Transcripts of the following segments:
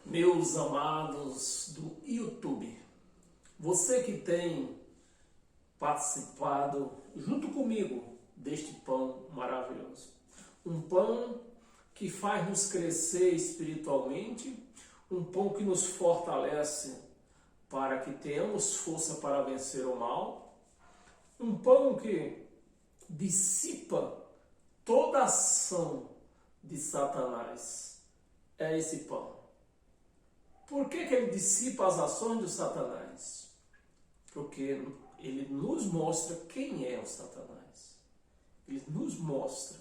Meus amados do YouTube, você que tem participado junto comigo deste pão maravilhoso, um pão que faz nos crescer espiritualmente, um pão que nos fortalece para que tenhamos força para vencer o mal, um pão que dissipa toda ação de Satanás. É esse pão. Por que ele dissipa as ações de Satanás? Porque ele nos mostra quem é o Satanás. Ele nos mostra.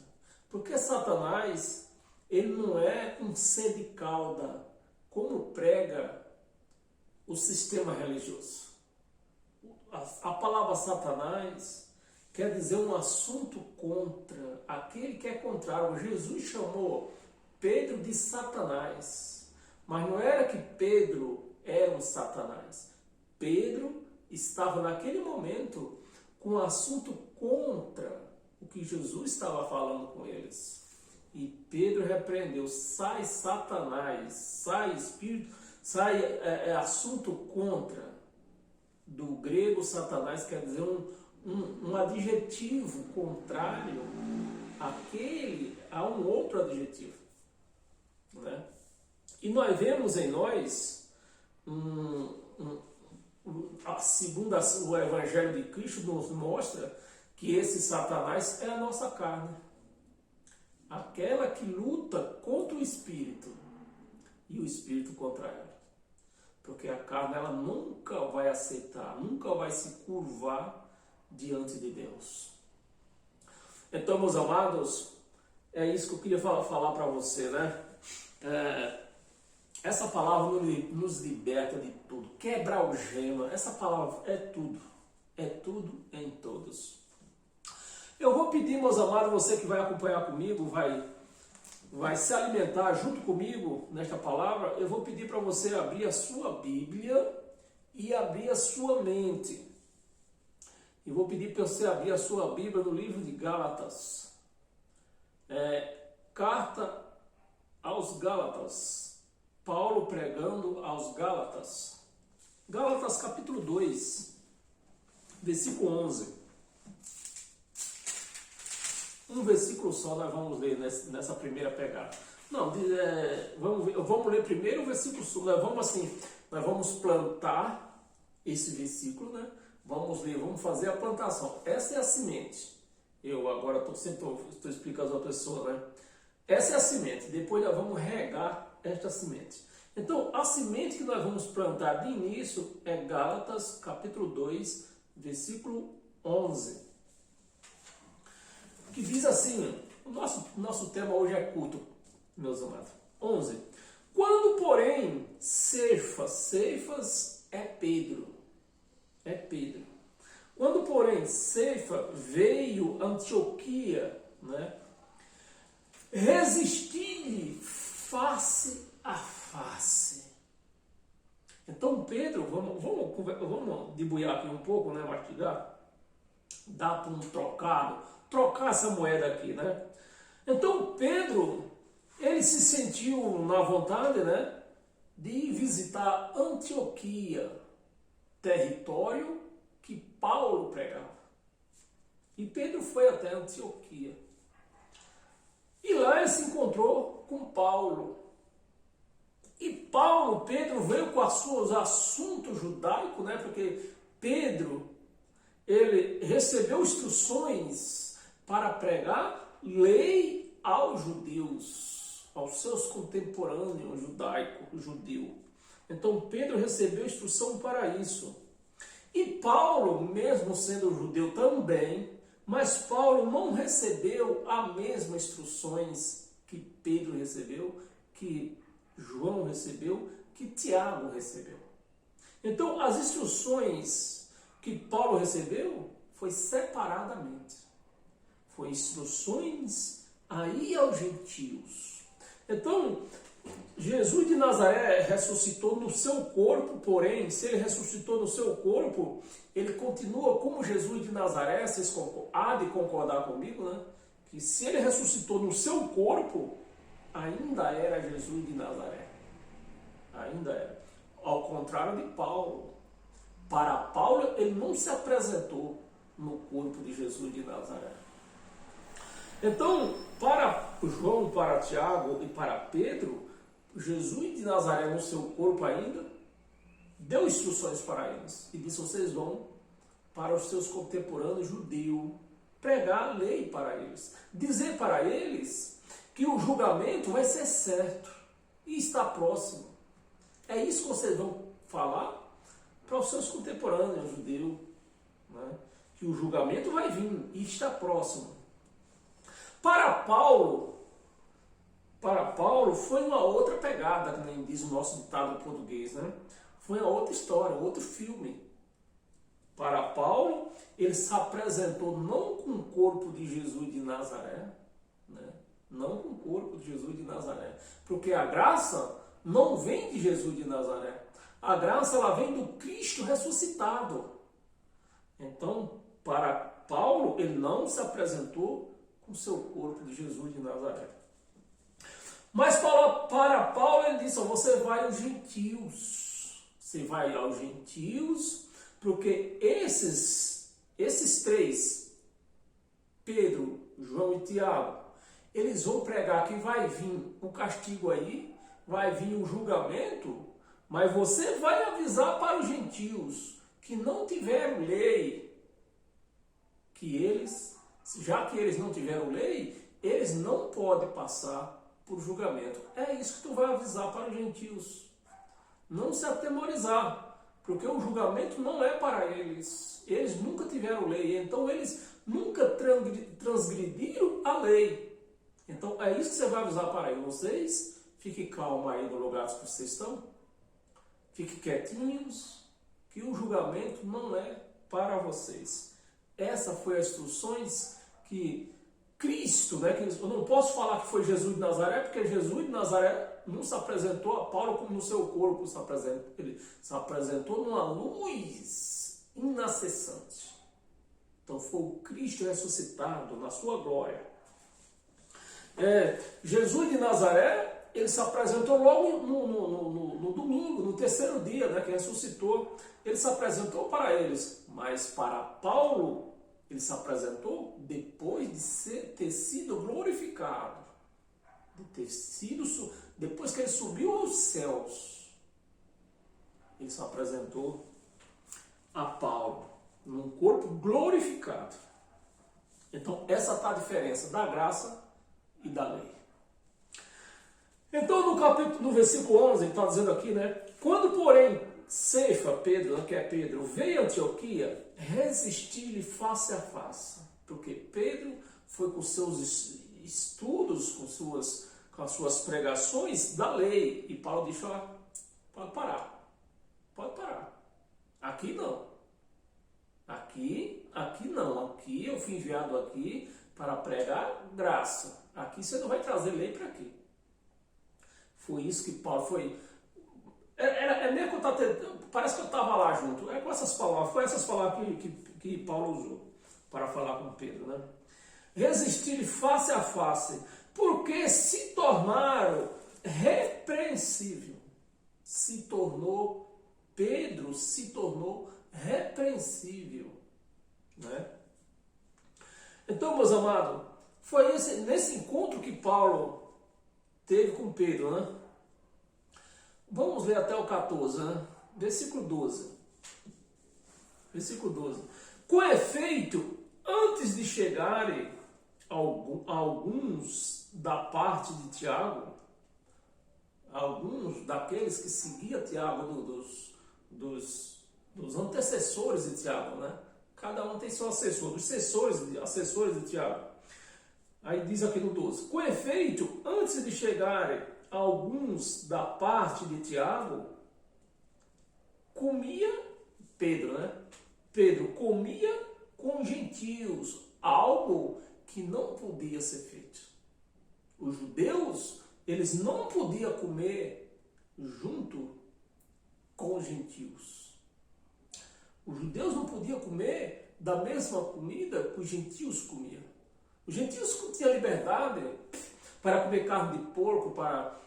Porque Satanás, ele não é um ser de cauda, como prega o sistema religioso. A palavra Satanás quer dizer um assunto contra, aquele que é contrário. Jesus chamou Pedro de Satanás. Mas não era que Pedro era um Satanás. Pedro estava naquele momento com um assunto contra o que Jesus estava falando com eles. E Pedro repreendeu: sai Satanás, sai espírito, sai assunto contra. Do grego Satanás quer dizer um adjetivo contrário a um outro adjetivo, né? E nós vemos em nós, segundo o Evangelho de Cristo nos mostra que esse Satanás é a nossa carne. Aquela que luta contra o Espírito e o Espírito contra ela. Porque a carne ela nunca vai aceitar, nunca vai se curvar diante de Deus. Então, meus amados, é isso que eu queria falar para você, né? Essa palavra nos liberta de tudo. Quebra algema. Essa palavra é tudo. É tudo em todos. Eu vou pedir, meus amados, você que vai acompanhar comigo, vai se alimentar junto comigo nesta palavra. Eu vou pedir para você abrir a sua Bíblia e abrir a sua mente. E vou pedir para você abrir a sua Bíblia no livro de Gálatas. Carta aos Gálatas. Paulo pregando aos Gálatas. Gálatas capítulo 2, versículo 11. Um versículo só nós vamos ler nessa primeira pegada. Não, vamos ler primeiro o versículo só. Nós vamos plantar esse versículo, né? Vamos ler, vamos fazer a plantação. Essa é a semente. Eu agora estou explicando a pessoa, né? Essa é a semente. Depois nós vamos regar esta semente. Então, a semente que nós vamos plantar de início é Gálatas, capítulo 2, versículo 11. Que diz assim, o nosso tema hoje é culto, meus amados. 11. Quando, porém, Cefas é Pedro. É Pedro. Quando, porém, Cefas veio a Antioquia, né? Resistir-lhe face a face. Então Pedro, vamos debulhar aqui um pouco, né, mastigar, dar para um trocar essa moeda aqui, né? Então Pedro, ele se sentiu na vontade, né, de visitar Antioquia, território que Paulo pregava. E Pedro foi até Antioquia. E lá ele se encontrou com Paulo. E Pedro veio com os seus assuntos judaicos, né? Porque Pedro, ele recebeu instruções para pregar lei aos judeus, aos seus contemporâneos judeu. Então Pedro recebeu instrução para isso. E Paulo, mesmo sendo judeu também, mas Paulo não recebeu as mesmas instruções que Pedro recebeu, que João recebeu, que Tiago recebeu. Então, as instruções que Paulo recebeu foi separadamente. Foi instruções a ir aos gentios. Então, Jesus de Nazaré ressuscitou no seu corpo, porém, se ele ressuscitou no seu corpo, ele continua como Jesus de Nazaré. Vocês há de concordar comigo, né? Que se ele ressuscitou no seu corpo, ainda era Jesus de Nazaré. Ainda é. Ao contrário de Paulo. Para Paulo, ele não se apresentou no corpo de Jesus de Nazaré. Então, para João, para Tiago e para Pedro, Jesus de Nazaré no seu corpo ainda, deu instruções para eles e disse: vocês vão para os seus contemporâneos judeus, pregar a lei para eles, dizer para eles que o julgamento vai ser certo e está próximo. É isso que vocês vão falar para os seus contemporâneos judeus, né? Que o julgamento vai vir e está próximo. Para Paulo foi uma outra pegada, como diz o nosso ditado português, né? Foi uma outra história, outro filme. Para Paulo, ele se apresentou não com o corpo de Jesus de Nazaré, né? Não com o corpo de Jesus de Nazaré, porque a graça não vem de Jesus de Nazaré. A graça, ela vem do Cristo ressuscitado. Então, para Paulo, ele não se apresentou com o seu corpo de Jesus de Nazaré. Mas para Paulo, ele disse: você vai aos gentios. Você vai aos gentios, porque esses três, Pedro, João e Tiago, eles vão pregar que vai vir o castigo aí, vai vir o julgamento, mas você vai avisar para os gentios que não tiveram lei, que eles, já que eles não tiveram lei, eles não podem passar por julgamento. É isso que tu vai avisar para os gentios. Não se atemorizar, porque o julgamento não é para eles. Eles nunca tiveram lei, então eles nunca transgrediram a lei. Então é isso que você vai avisar para eles. Vocês fiquem calmos aí no lugar que vocês estão. Fiquem quietinhos, que o julgamento não é para vocês. Essa foi as instruções que Cristo, né, que eu não posso falar que foi Jesus de Nazaré, porque Jesus de Nazaré não se apresentou a Paulo como no seu corpo, ele se apresentou numa luz inacessante. Então foi o Cristo ressuscitado na sua glória. Jesus de Nazaré, ele se apresentou logo no domingo, no terceiro dia, né, que ressuscitou. Ele se apresentou para eles, mas para Paulo, ele se apresentou depois de ter sido glorificado, depois que ele subiu aos céus. Ele se apresentou a Paulo num corpo glorificado. Então essa está a diferença da graça e da lei. Então no versículo 11 ele está dizendo aqui, né? Quando porém Ceifa, Pedro, que é Pedro, veio a Antioquia, resistir-lhe face a face. Porque Pedro foi com seus estudos, com as suas pregações da lei. E Paulo disse: pode parar. Aqui não. Aqui não. Aqui eu fui enviado aqui para pregar graça. Aqui você não vai trazer lei para aqui. Foi isso que Paulo foi. Mesmo que parece que eu estava lá junto. É com essas palavras, foi essas palavras que Paulo usou para falar com Pedro, né? Resistir face a face, porque se tornaram repreensível. Pedro se tornou repreensível, né? Então, meus amados, foi nesse encontro que Paulo teve com Pedro, né? Vamos ler até o 14, né? Versículo 12. Com efeito, antes de chegarem alguns da parte de Tiago, alguns daqueles que seguiam Tiago, dos antecessores de Tiago, né? Cada um tem seu assessor, dos assessores de Tiago. Aí diz aqui no 12: com efeito, antes de chegarem alguns da parte de Tiago, comia Pedro, né? Pedro comia com gentios, algo que não podia ser feito. Os judeus, eles não podiam comer junto com os gentios. Os judeus não podiam comer da mesma comida que os gentios comiam. Os gentios tinham liberdade para comer carne de porco, para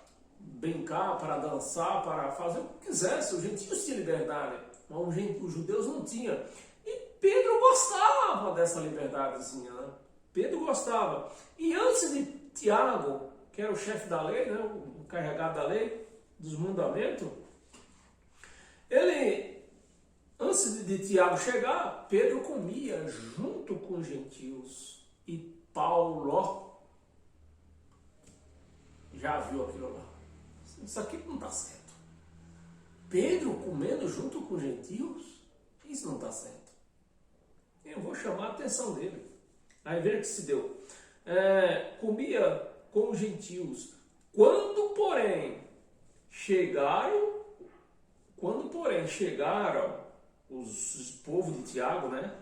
brincar, para dançar, para fazer o que quisesse. Os gentios tinham liberdade, mas os judeus não tinham. E Pedro gostava dessa liberdadezinha, né? Pedro gostava. E antes de Tiago, que era o chefe da lei, né, o encarregado da lei, dos mandamentos, antes de Tiago chegar, Pedro comia junto com os gentios. E Paulo já viu aquilo lá. Isso aqui não está certo. Pedro comendo junto com os gentios? Isso não está certo. Eu vou chamar a atenção dele. Aí veja que se deu. Comia com os gentios. Quando, porém, chegaram os povos de Tiago, né?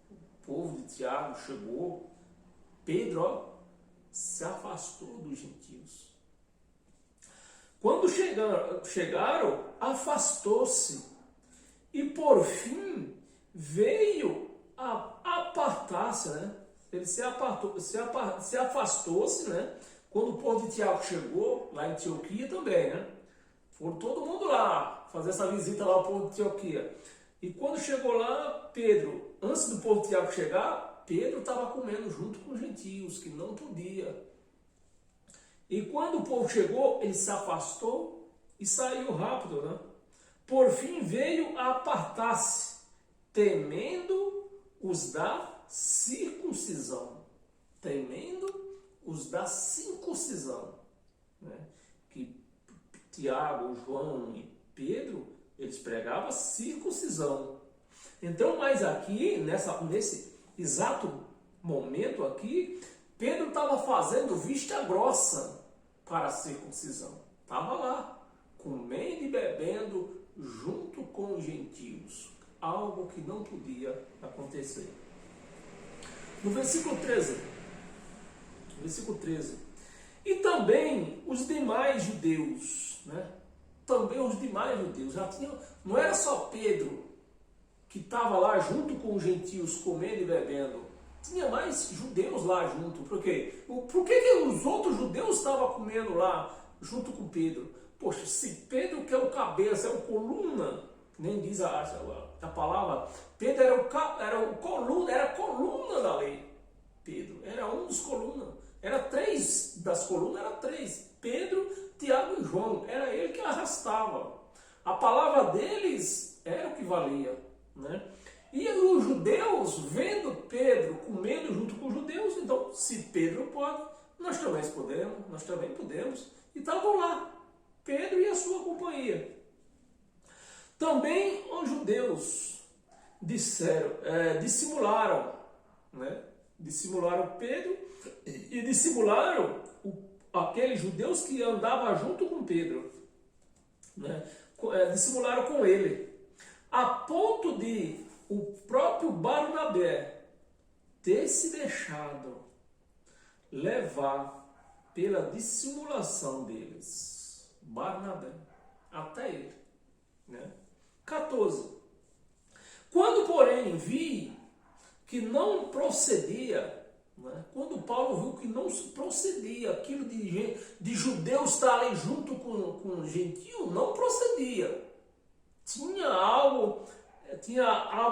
O povo de Tiago chegou. Pedro se afastou dos gentios. Quando chegaram, afastou-se. E por fim, veio a apartar-se, né? Ele se afastou-se, né? Quando o povo de Tiago chegou, lá em Antioquia também, né? Foram todo mundo lá, fazer essa visita lá ao povo de Antioquia. E quando chegou lá, Pedro, antes do povo de Tiago chegar, Pedro estava comendo junto com os gentios, que não podia. E quando o povo chegou, ele se afastou e saiu rápido, né? Por fim veio a apartar-se, temendo os da circuncisão. Temendo os da circuncisão. Né? Que Tiago, João e Pedro, eles pregavam circuncisão. Então, mas aqui, nesse exato momento aqui, Pedro estava fazendo vista grossa para a circuncisão. Estava lá, comendo e bebendo junto com os gentios. Algo que não podia acontecer. No versículo 13. E também os demais judeus, né? Também os demais judeus. Não era só Pedro que estava lá junto com os gentios comendo e bebendo. Tinha mais judeus lá junto. Por quê? Por que os outros judeus estavam comendo lá junto com Pedro? Poxa, se Pedro, que é o cabeça, é o coluna, nem diz a palavra, Pedro era a coluna da lei. Pedro era um dos colunas. Era três das colunas, era três. Pedro, Tiago e João. Era ele que arrastava. A palavra deles era o que valia, né? E os judeus, vendo Pedro comendo junto com os judeus, então, se Pedro pode, nós também podemos. E estavam lá, Pedro e a sua companhia. Também os judeus dissimularam, né? Dissimularam Pedro e dissimularam aqueles judeus que andavam junto com Pedro, né? Dissimularam com ele, a ponto de o próprio Barnabé ter se deixado levar pela dissimulação deles. Barnabé, até ele, né? 14. Quando, porém, vi que não procedia, né? Quando Paulo viu que não procedia, aquilo de judeus estarem junto com gentio, não procedia. Tinha algo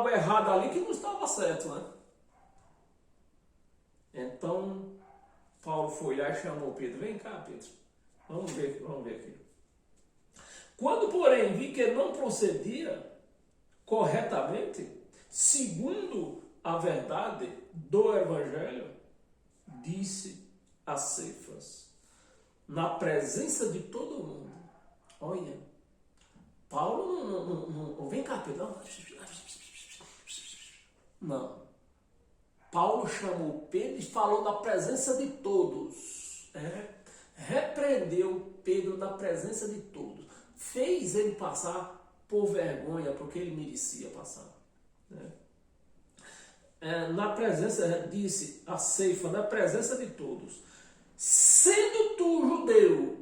errado ali que não estava certo, né? Então, Paulo foi lá e chamou Pedro. Vem cá, Pedro. Vamos ver aqui. Quando, porém, vi que não procedia corretamente, segundo a verdade do Evangelho, disse a Cefas, na presença de todo mundo. Olha, Paulo não vem cá, Pedro. Não. Paulo chamou Pedro e falou na presença de todos. Repreendeu Pedro na presença de todos. Fez ele passar por vergonha, porque ele merecia passar. Né? Na presença, disse a Ceifa, na presença de todos. Sendo tu judeu,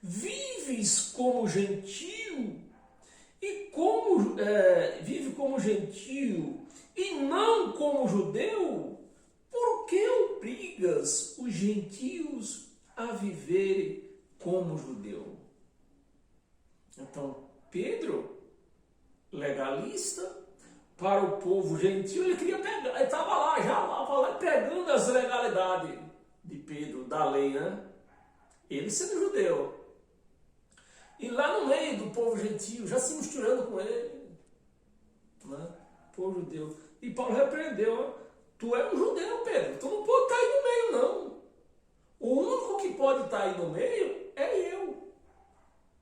vives como gentio vive como gentio e não como judeu, por que obrigas os gentios a viver como judeu. Então, Pedro, legalista, para o povo gentil, ele queria pegar, ele estava lá, pegando as legalidades de Pedro, da lei, né? Ele sendo judeu. E lá no meio do povo gentil, já se misturando com ele, né? Povo judeu. E Paulo repreendeu, ó, tu é um judeu, Pedro, tu não pode estar aí no meio, não. O único que pode estar aí no meio é eu.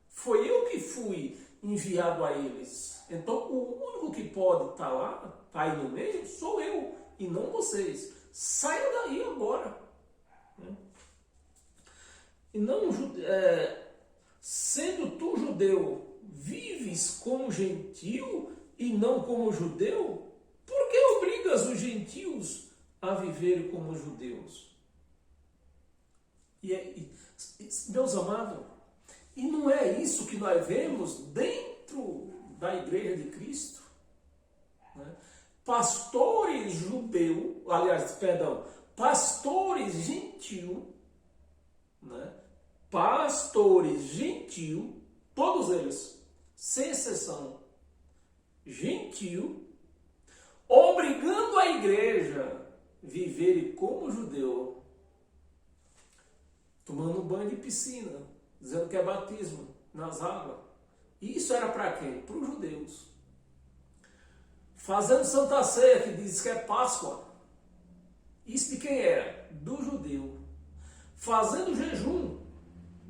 Foi eu que fui enviado a eles. Então, o único que pode estar lá, estar aí no meio, sou eu, e não vocês. Saiam daí agora. E não, sendo tu judeu, vives como gentil e não como judeu? Por que obrigas os gentios a viverem como judeus? Meus amados, e não é isso que nós vemos dentro da igreja de Cristo? Né? Pastores pastores gentil, né? Pastores gentil, todos eles, sem exceção, gentil, obrigando a igreja a viver como judeu, tomando banho de piscina, dizendo que é batismo nas águas. Isso era para quem? Para os judeus. Fazendo Santa Ceia, que diz que é Páscoa. Isso de quem era? Do judeu. Fazendo jejum,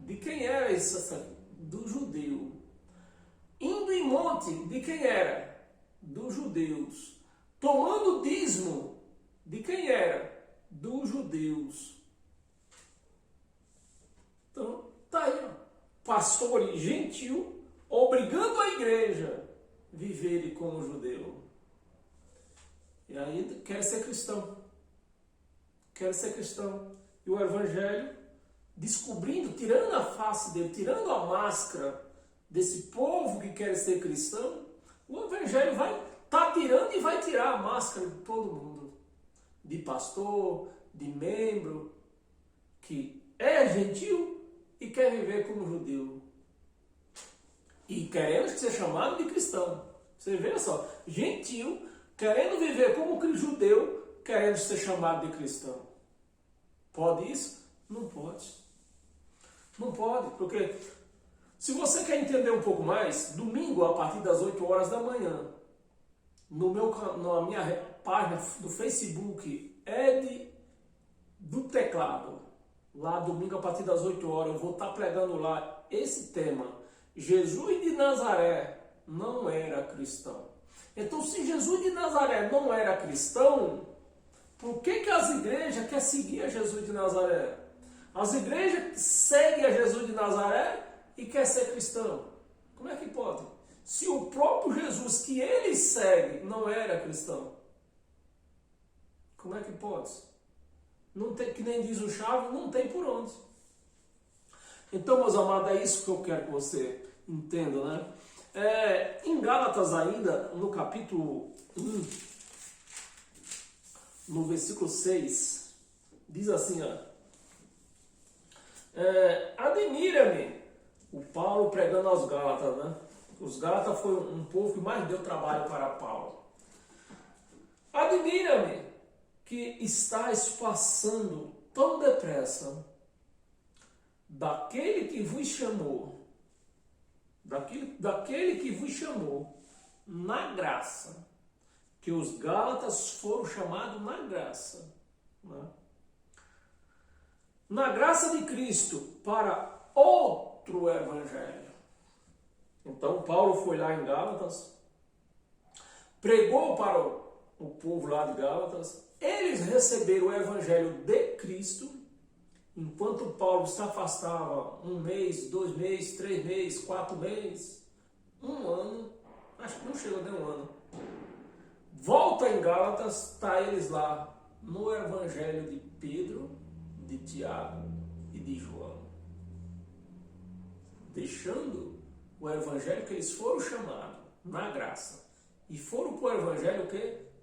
de quem era isso? Do judeu. Indo em monte, de quem era? Dos judeus. Tomando dízimo, de quem era? Dos judeus. Então, tá aí, ó. Pastor gentil, obrigando a igreja a viver como judeu. E aí quer ser cristão. Quer ser cristão. E o evangelho, descobrindo, tirando a face dele, tirando a máscara desse povo que quer ser cristão, o evangelho vai tirando e vai tirar a máscara de todo mundo. De pastor, de membro, que é gentil e quer viver como judeu. E queremos ser chamados de cristão. Você vê só, gentil, querendo viver como judeu, querendo ser chamado de cristão. Pode isso? Não pode. Não pode, porque se você quer entender um pouco mais, domingo a partir das 8 horas da manhã, na minha página do Facebook, do Teclado, lá domingo a partir das 8 horas, eu vou estar pregando lá esse tema. Jesus de Nazaré não era cristão. Então, se Jesus de Nazaré não era cristão, por que as igrejas querem seguir a Jesus de Nazaré? As igrejas seguem a Jesus de Nazaré e querem ser cristão. Como é que pode? Se o próprio Jesus que eles seguem não era cristão. Como é que pode? Não tem, que nem diz o Chave, não tem por onde. Então, meus amados, é isso que eu quero que você entenda, né? Em Gálatas ainda, no capítulo 1, no versículo 6, diz assim, ó. Admira-me, o Paulo pregando aos Gálatas, né? Os Gálatas foi um povo que mais deu trabalho para Paulo. Admira-me que estás passando tão depressa daquele que vos chamou, daquele que vos chamou na graça, que os Gálatas foram chamados na graça, né? Na graça de Cristo para outro evangelho. Então Paulo foi lá em Gálatas, pregou para o povo lá de Gálatas, eles receberam o evangelho de Cristo, enquanto Paulo se afastava 1 mês, 2 meses, 3 meses, 4 meses, 1 ano, acho que não chegou nem 1 ano. Volta em Gálatas, está eles lá no evangelho de Pedro, de Tiago e de João, deixando o evangelho que eles foram chamados na graça e foram para o evangelho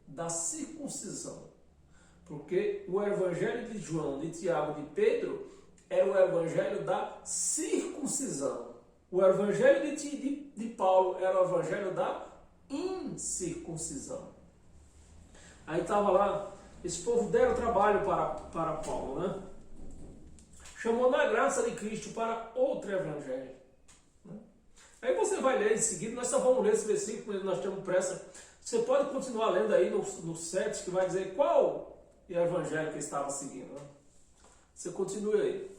da circuncisão, porque o evangelho de João, de Tiago e de Pedro era o evangelho da circuncisão. O evangelho de Paulo era o evangelho da incircuncisão. Aí estava lá, esse povo deram trabalho para Paulo, né? Chamou na graça de Cristo para outro evangelho. Né? Aí você vai ler em seguida, nós só vamos ler esse versículo, nós temos pressa. Você pode continuar lendo aí no 7, que vai dizer qual é o evangelho que estava seguindo. Né? Você continue aí.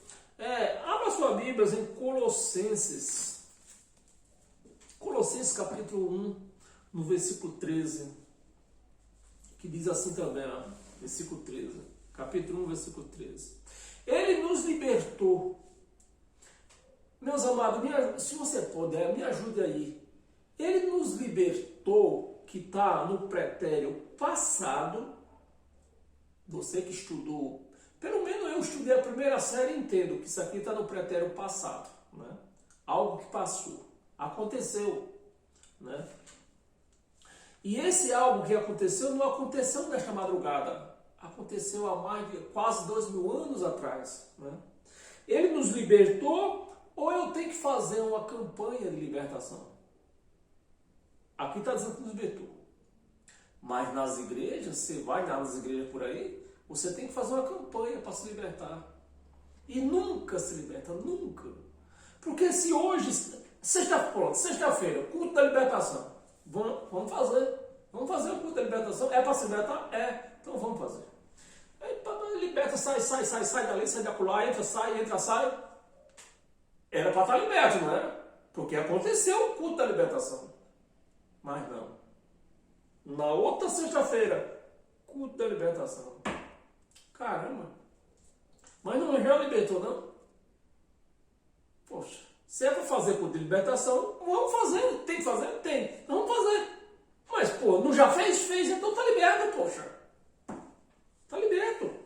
Abra sua Bíblia em Colossenses. Colossenses capítulo 1, no versículo 13. Que diz assim também, ó, versículo 13. Capítulo 1, versículo 13. Ele nos libertou. Meus amados, se você puder, me ajude aí. Ele nos libertou, que está no pretérito passado. Você que estudou, pelo menos eu estudei a primeira série e entendo que isso aqui está no pretérito passado. Né? Algo que passou, aconteceu. Né? E esse algo que aconteceu não aconteceu nesta madrugada. Aconteceu há mais de quase 2000 anos atrás. Né? Ele nos libertou ou eu tenho que fazer uma campanha de libertação? Aqui está dizendo que nos libertou. Mas nas igrejas, você vai nas igrejas por aí, você tem que fazer uma campanha para se libertar. E nunca se liberta, nunca. Porque se hoje, sexta-feira, culto da libertação, vamos fazer o culto da libertação, é para se libertar? É, então vamos fazer. Aí liberta, sai dali, sai da acolá, entra, sai. Era para estar liberto, não era? Porque aconteceu o culto da libertação. Mas não. Na outra sexta-feira, culto da libertação. Caramba. Mas não já libertou, não? Poxa, se é para fazer culto de libertação, vamos fazer. Tem que fazer? Tem. Vamos fazer. Mas, pô, não já fez? Fez, então tá liberto, poxa. Tá liberto.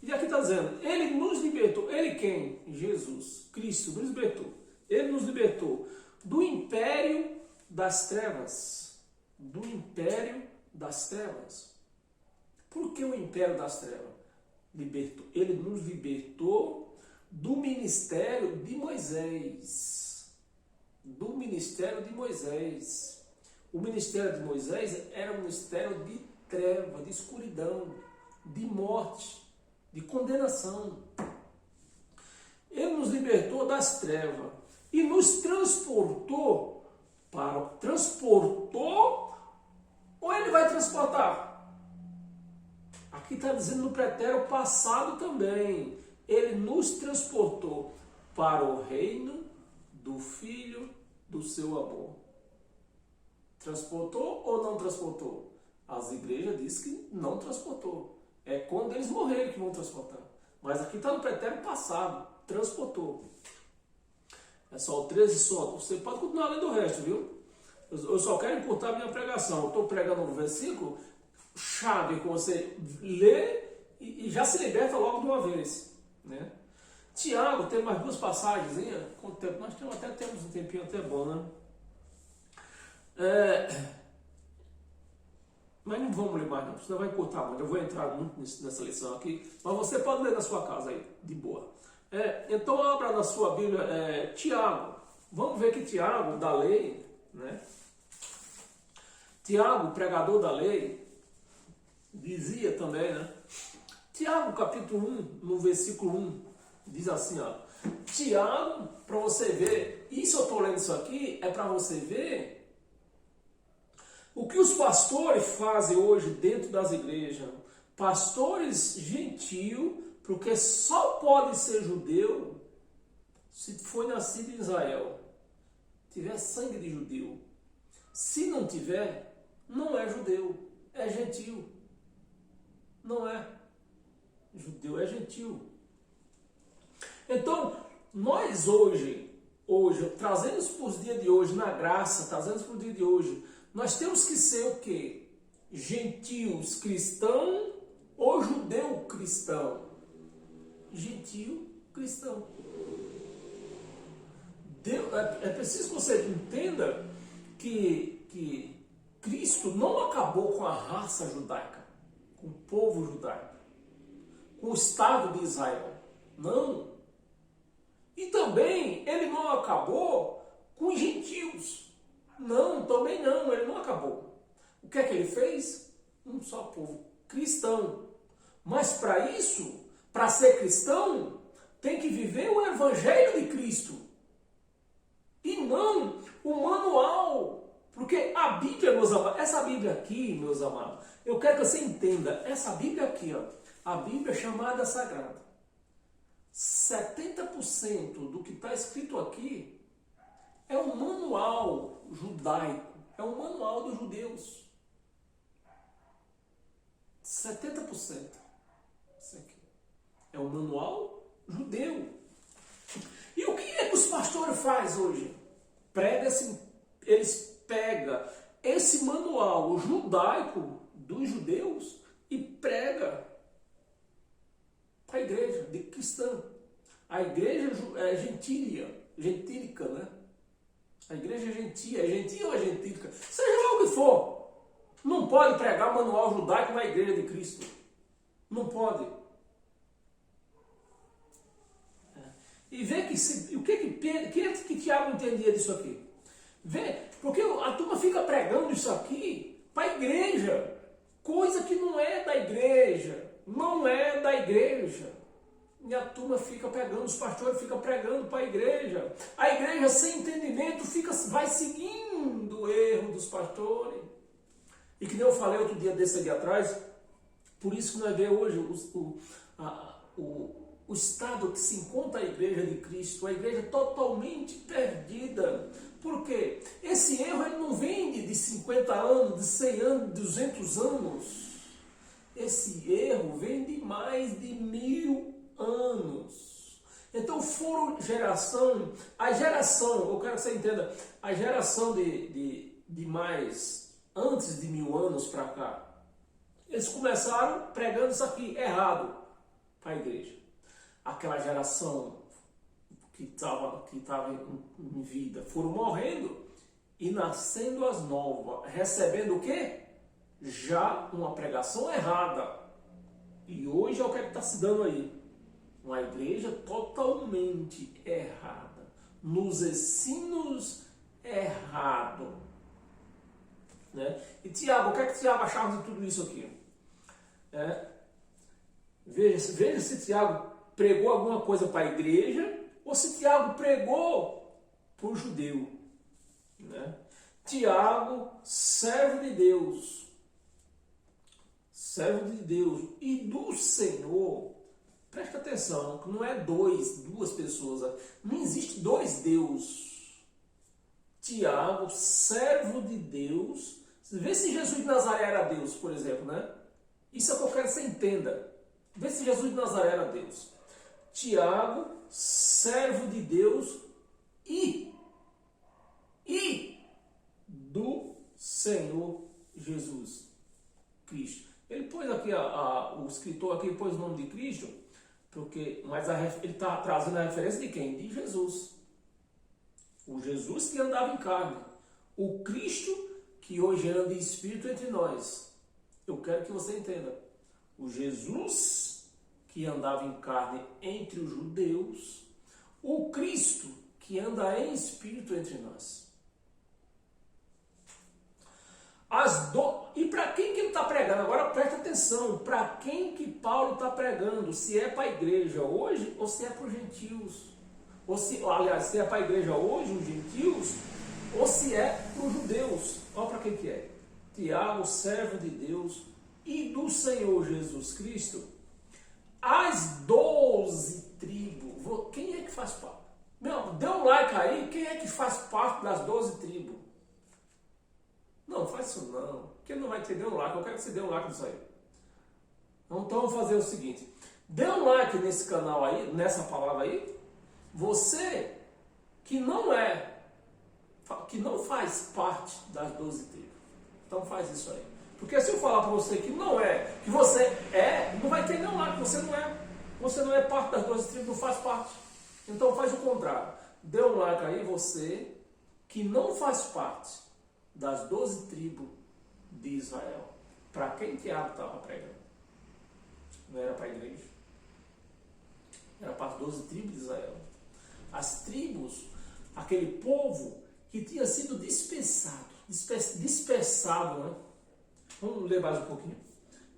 E aqui está dizendo, ele nos libertou. Ele quem? Jesus. Cristo nos libertou. Ele nos libertou do império das trevas. Do império das trevas. Por que o império das trevas? Ele nos libertou do ministério de Moisés. Do ministério de Moisés. O ministério de Moisés era um ministério de treva, de escuridão, de morte, de condenação. Ele nos libertou das trevas e nos transportou ou ele vai transportar? Aqui está dizendo no pretérito passado também. Ele nos transportou para o reino do Filho do seu amor. Transportou ou não transportou? As igrejas dizem que não transportou. É quando eles morrerem que vão transportar. Mas aqui está no pretérito passado. Transportou. É só o 13 só. Você pode continuar lendo o resto, viu? Eu só quero encurtar a minha pregação. Eu estou pregando um versículo chave que você lê e já se liberta logo de uma vez. Né? Tiago tem mais duas passagens. Quanto tempo? Nós temos um tempinho até bom, né? Mas não vamos ler mais não, senão vai encurtar muito. Eu vou entrar muito nessa lição aqui, mas você pode ler na sua casa aí, de boa. Então abra na sua Bíblia Tiago. Vamos ver que Tiago, da lei, né? Tiago, pregador da lei, dizia também, né? Tiago, capítulo 1, no versículo 1, diz assim, ó. Tiago, para você ver, isso eu estou lendo isso aqui, é para você ver o que os pastores fazem hoje dentro das igrejas. Pastores gentios, porque só pode ser judeu se foi nascido em Israel, tiver sangue de judeu. Se não tiver, não é judeu, é gentil. Não é judeu, é gentil. Então, nós hoje, trazendo para os dias de hoje, na graça, trazendo para o dia de hoje, nós temos que ser o quê? Gentios cristão ou judeu cristão? Gentil cristão. É preciso que você entenda que Cristo não acabou com a raça judaica, com o povo judaico, com o Estado de Israel. Não. E também ele não acabou com os gentios. Não, também não, ele não acabou. O que é que ele fez? Um só povo, cristão. Mas para isso, para ser cristão, tem que viver o evangelho de Cristo. E não o manual. Porque a Bíblia, meus amados, essa Bíblia aqui, meus amados, eu quero que você entenda, essa Bíblia aqui, ó, a Bíblia chamada Sagrada, 70% do que está escrito aqui é um manual judaico, é um manual dos judeus. 70%. Isso aqui é um manual judeu. E o que é que os pastores fazem hoje? Eles pegam esse manual judaico dos judeus e pregam para a igreja de cristã. A igreja é gentílica, né? A igreja é gentil ou é gentílica? Seja lá o que for. Não pode pregar manual judaico na igreja de Cristo. Não pode. E vê o que Tiago entendia disso aqui. Vê, porque a turma fica pregando isso aqui para a igreja. Coisa que não é da igreja. Não é da igreja. E a turma fica pregando, os pastores ficam pregando para a igreja. A igreja sem entendimento vai seguindo o erro dos pastores. E que nem eu falei outro dia desse aqui atrás, por isso que nós vemos hoje o estado que se encontra a igreja de Cristo, a igreja totalmente perdida. Por quê? Esse erro ele não vem de 50 anos, de 100 anos, de 200 anos. Esse erro vem de mais de 1000 anos. Então foram a geração, eu quero que você entenda, a geração de mais antes de 1000 anos para cá, eles começaram pregando isso aqui errado para a igreja. Aquela geração que estava em vida foram morrendo e nascendo as novas, recebendo o quê? Já uma pregação errada. E hoje é o que está se dando aí. Uma igreja totalmente errada, nos ensinos errados. Né? E Tiago, o que é que Tiago achava de tudo isso aqui? Veja se Tiago pregou alguma coisa para a igreja ou se Tiago pregou para o judeu. Né? Tiago, servo de Deus e do Senhor. Presta atenção, que não é duas pessoas, não existe dois Deus. Tiago, servo de Deus. Vê se Jesus de Nazaré era Deus, por exemplo, né? Isso é o que eu quero que você entenda. Vê se Jesus de Nazaré era Deus. Tiago, servo de Deus e do Senhor Jesus Cristo. Ele pôs aqui, o escritor aqui pôs o nome de Cristo, mas ele está trazendo a referência de quem? De Jesus. O Jesus que andava em carne. O Cristo que hoje anda em espírito entre nós. Eu quero que você entenda. O Jesus que andava em carne entre os judeus. O Cristo que anda em espírito entre nós. E para quem que ele está pregando? Agora presta atenção. Para quem que Paulo está pregando? Se é para a igreja hoje ou se é para os gentios? Se é para a igreja hoje, os gentios, ou se é para os judeus. Olha para quem que é. Tiago, servo de Deus e do Senhor Jesus Cristo, as 12 tribos. Quem é que faz parte? Meu, dê um like aí. Quem é que faz parte das 12 tribos? Não, faz isso não. Porque não vai ter, dê um like. Eu quero que você dê um like nisso aí. Então vamos fazer o seguinte. Dê um like nesse canal aí, nessa palavra aí. Você que não faz parte das 12 tribos. Então faz isso aí. Porque se eu falar para você que não é, que você é, não vai ter nenhum like, você não é. Você não é parte das 12 tribos, não faz parte. Então faz o contrário. Dê um like aí, você que não faz parte das 12 tribos de Israel. Para quem Tiago estava pregando? Não era para a igreja. Era para 12 tribos de Israel. As tribos, aquele povo que tinha sido dispersado, né? Vamos ler mais um pouquinho.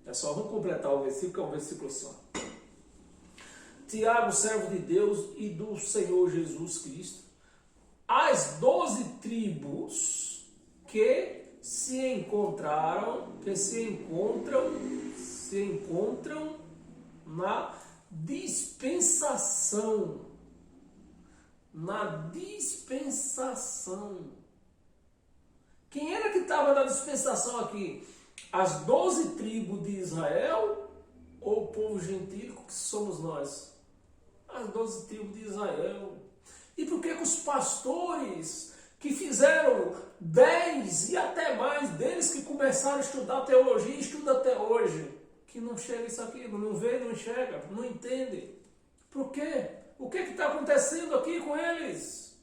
Pessoal, vamos completar o versículo, que é um versículo só. Tiago, servo de Deus e do Senhor Jesus Cristo, as 12 tribos que se encontram na dispensação. Na dispensação. Quem era que estava na dispensação aqui? As 12 tribos de Israel ou o povo gentílico que somos nós? As 12 tribos de Israel. E por que os pastores que fizeram 10 e até mais deles que começaram a estudar teologia, estudam até hoje, que não chega isso aqui, não vê, não enxerga, não entende? Por quê? O que está acontecendo aqui com eles?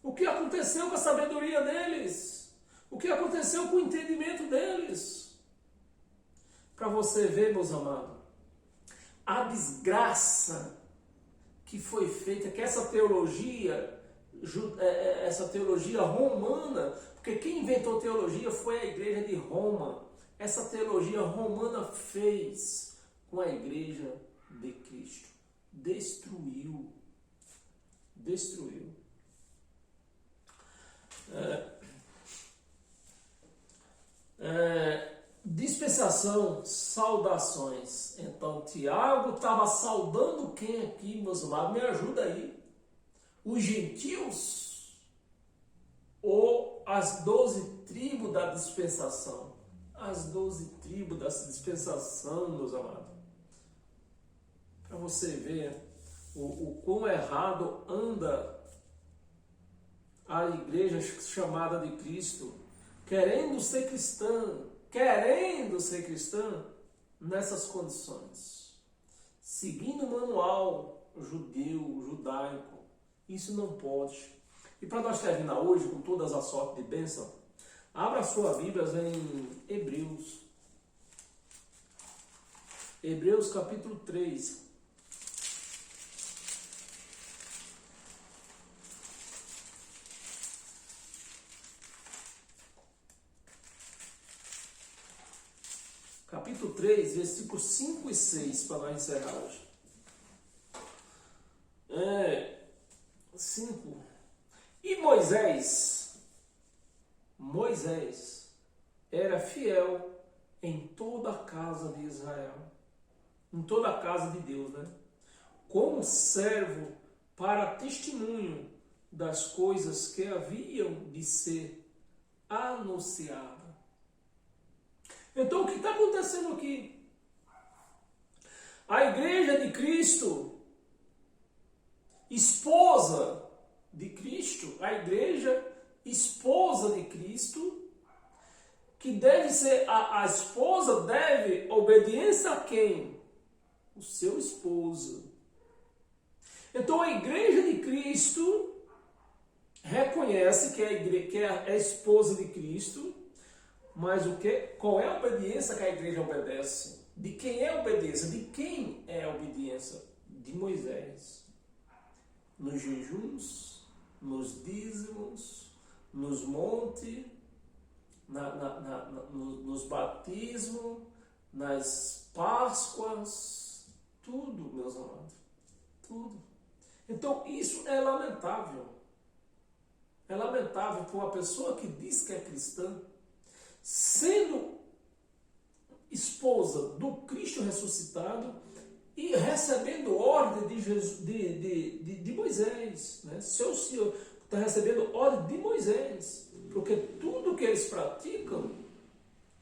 O que aconteceu com a sabedoria deles? O que aconteceu com o entendimento deles? Para você ver, meus amados, a desgraça que foi feita, que essa teologia romana, porque quem inventou teologia foi a igreja de Roma. Essa teologia romana fez com a igreja de Cristo. Destruiu. Dispensação, saudações. Então, Tiago estava saudando quem aqui, meus amados? Me ajuda aí. Os gentios ou as 12 tribos da dispensação? As 12 tribos da dispensação, meus amados. Para você ver o quão errado anda a igreja chamada de Cristo, querendo ser cristã nessas condições, seguindo o manual judaico. Isso não pode. E para nós terminar hoje com todas as sortes de bênção, abra sua Bíblia em Hebreus capítulo 3. Capítulo 3, versículos 5 e 6, para nós encerrar hoje. 5. E Moisés era fiel em toda a casa de Israel, em toda a casa de Deus, né? Como servo para testemunho das coisas que haviam de ser anunciadas. Então, o que está acontecendo aqui? A igreja de Cristo, esposa de Cristo, a igreja esposa de Cristo, que deve ser, a esposa deve obediência a quem? O seu esposo. Então, a igreja de Cristo reconhece que é a esposa de Cristo. Mas qual é a obediência que a igreja obedece? De quem é a obediência? De quem é a obediência? De Moisés. Nos jejuns, nos dízimos, nos montes, nos batismos, nas Páscoas, tudo, meus amados. Tudo. Então isso é lamentável. É lamentável para uma pessoa que diz que é cristã, sendo esposa do Cristo ressuscitado e recebendo ordem de Moisés, né? Seu senhor está recebendo ordem de Moisés, porque tudo que eles praticam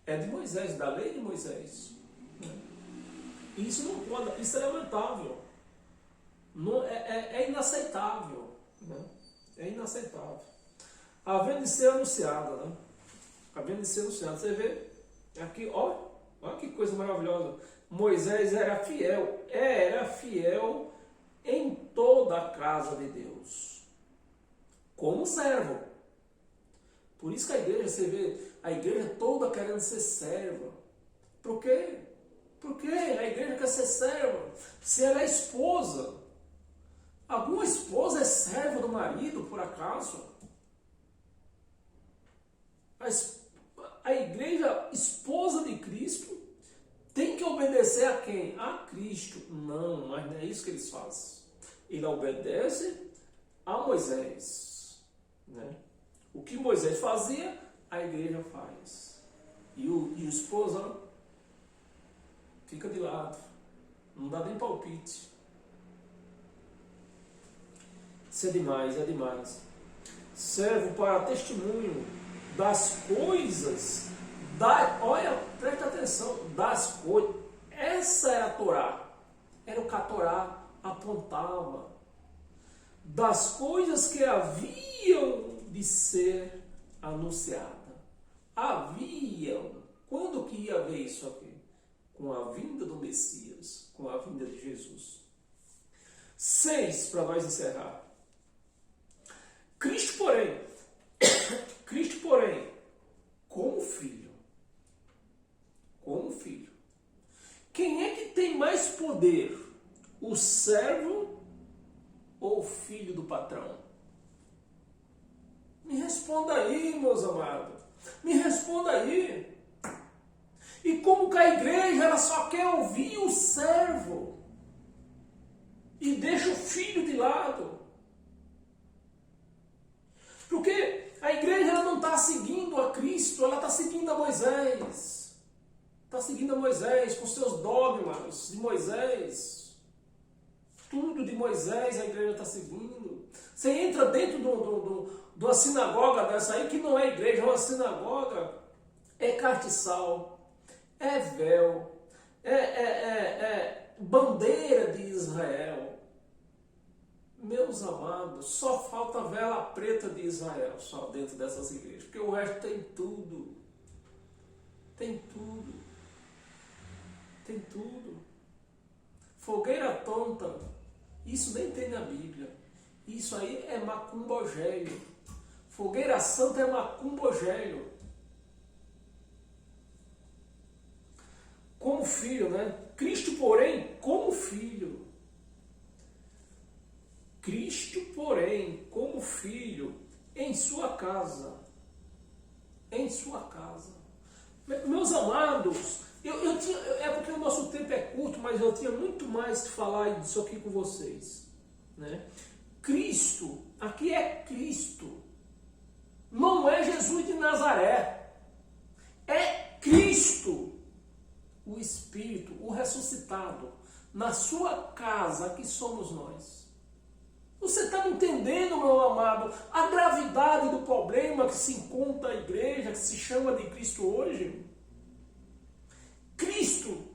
é de Moisés, da lei de Moisés, né? Isso não pode, isso é lamentável, não, é inaceitável, né? É inaceitável, havendo de ser anunciada, né? Havendo de ser anunciado. Você vê aqui, olha que coisa maravilhosa. Moisés era fiel em toda a casa de Deus, como servo. Por isso que a igreja, você vê, a igreja toda querendo ser serva. Por quê? Porque a igreja quer ser serva. Se ela é esposa, Alguma esposa é serva do marido, por acaso? A igreja, esposa de Cristo, tem que obedecer a quem? A Cristo. Não, mas não é isso que eles fazem. Ele obedece a Moisés, né? O que Moisés fazia, a igreja faz. E o esposo fica de lado. Não dá nem palpite. Isso é demais, é demais. Servo para testemunho das coisas, olha, presta atenção, das coisas. Essa era a Torá. Era o que a Torá apontava. Das coisas que haviam de ser anunciadas. Haviam. Quando que ia haver isso aqui? Com a vinda do Messias, com a vinda de Jesus. 6, para nós encerrar. Cristo, porém, como filho. Como filho. Quem é que tem mais poder? O servo ou o filho do patrão? Me responda aí, meus amados. Me responda aí. E como que a igreja ela só quer ouvir o servo e deixa o filho de lado? Porque a igreja ela não está seguindo a Cristo, ela está seguindo a Moisés. Está seguindo a Moisés com seus dogmas de Moisés. Tudo de Moisés a igreja está seguindo. Você entra dentro de uma sinagoga dessa aí, que não é igreja, é uma sinagoga, é castiçal, é véu, é bandeira de Israel. Meus amados, só falta a vela preta de Israel só dentro dessas igrejas, porque o resto tem tudo. Tem tudo. Tem tudo. Fogueira tonta, isso nem tem na Bíblia. Isso aí é macumbogélio. Fogueira santa é macumbogélio. Como filho, né? Cristo, porém, como filho. Cristo, porém, como filho, em sua casa. Em sua casa. Meus amados, é porque o nosso tempo é curto, mas eu tinha muito mais que falar disso aqui com vocês. Né? Cristo, aqui é Cristo. Não é Jesus de Nazaré. É Cristo, o Espírito, o ressuscitado, na sua casa, que somos nós. Você está entendendo, meu amado, a gravidade do problema que se encontra a igreja, que se chama de Cristo hoje? Cristo,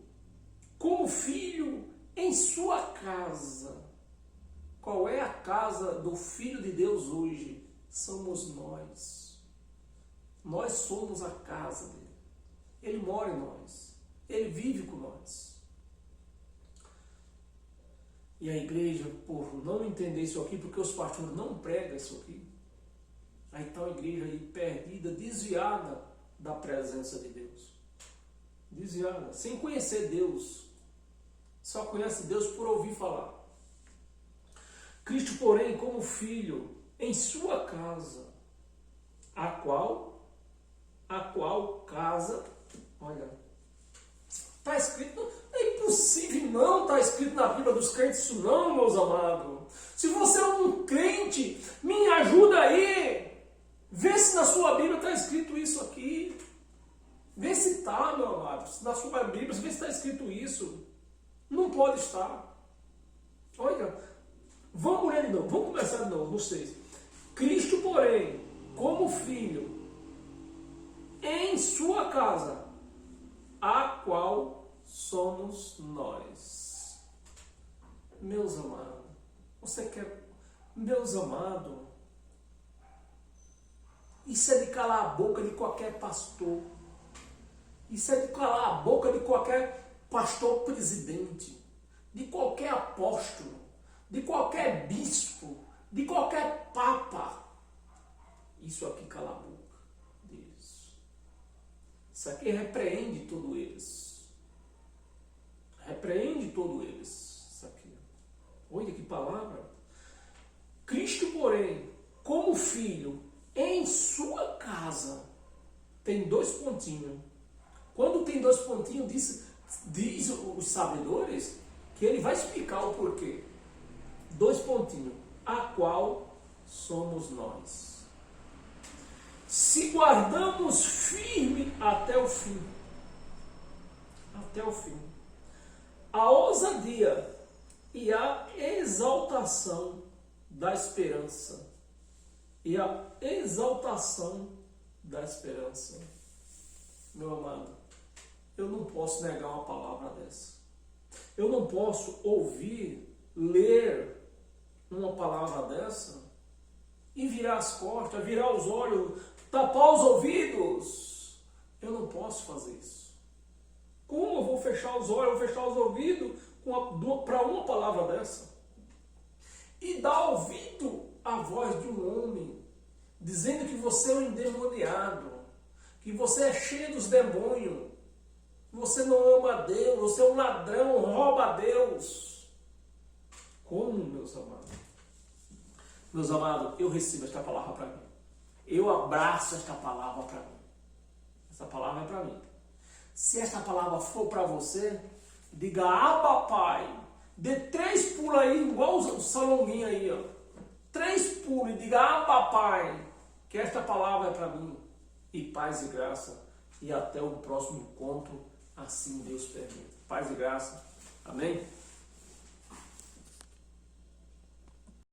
como filho, em sua casa. Qual é a casa do Filho de Deus hoje? Somos nós. Nós somos a casa dele. Ele mora em nós. Ele vive com nós. E a igreja, por não entender isso aqui, porque os pastores não pregam isso aqui, aí está a igreja aí perdida, desviada da presença de Deus. Desviada, sem conhecer Deus. Só conhece Deus por ouvir falar. Cristo, porém, como filho, em sua casa, a qual casa, olha, está escrito, é impossível não está escrito na Bíblia dos crentes isso não, meus amados. Se você é um crente, me ajuda aí, vê se na sua Bíblia está escrito isso aqui. Vê se está, meu amado, na sua Bíblia, vê se está escrito isso. Não pode estar. Olha, vamos ler de novo, vamos começar de novo, vocês. Cristo, porém, como filho, em sua casa, a qual somos nós. Meus amados, você quer, meus amados, isso é de calar a boca de qualquer pastor. Isso é de calar a boca de qualquer pastor presidente, de qualquer apóstolo, de qualquer bispo, de qualquer papa. Isso aqui cala a boca deles. Isso aqui repreende todos eles. Repreende todos eles. Isso aqui. Olha que palavra. Cristo, porém, como filho, em sua casa, tem 2 pontinhos. Quando tem 2 pontinhos, diz os sabedores que ele vai explicar o porquê. 2 pontinhos. A qual somos nós. Se guardamos firme até o fim. Até o fim. A ousadia e a exaltação da esperança. E a exaltação da esperança. Meu amado, eu não posso negar uma palavra dessa. Eu não posso ouvir, ler uma palavra dessa e virar as costas, virar os olhos, tapar os ouvidos. Eu não posso fazer isso. Como eu vou fechar os olhos, vou fechar os ouvidos para uma palavra dessa? E dar ouvido à voz de um homem, dizendo que você é um endemoniado, que você é cheio dos demônios, que você não ama a Deus, você é um ladrão, rouba a Deus. Como, meus amados? Meus amados, eu recebo esta palavra para mim. Eu abraço esta palavra para mim. Essa palavra é para mim. Se esta palavra for para você, diga: Abba, Pai. Dê 3 pulos aí, igual o Salominho aí, ó. 3 pulos e diga: Abba, Pai. Que esta palavra é para mim. E paz e graça. E até o próximo encontro, assim Deus permite. Paz e graça. Amém?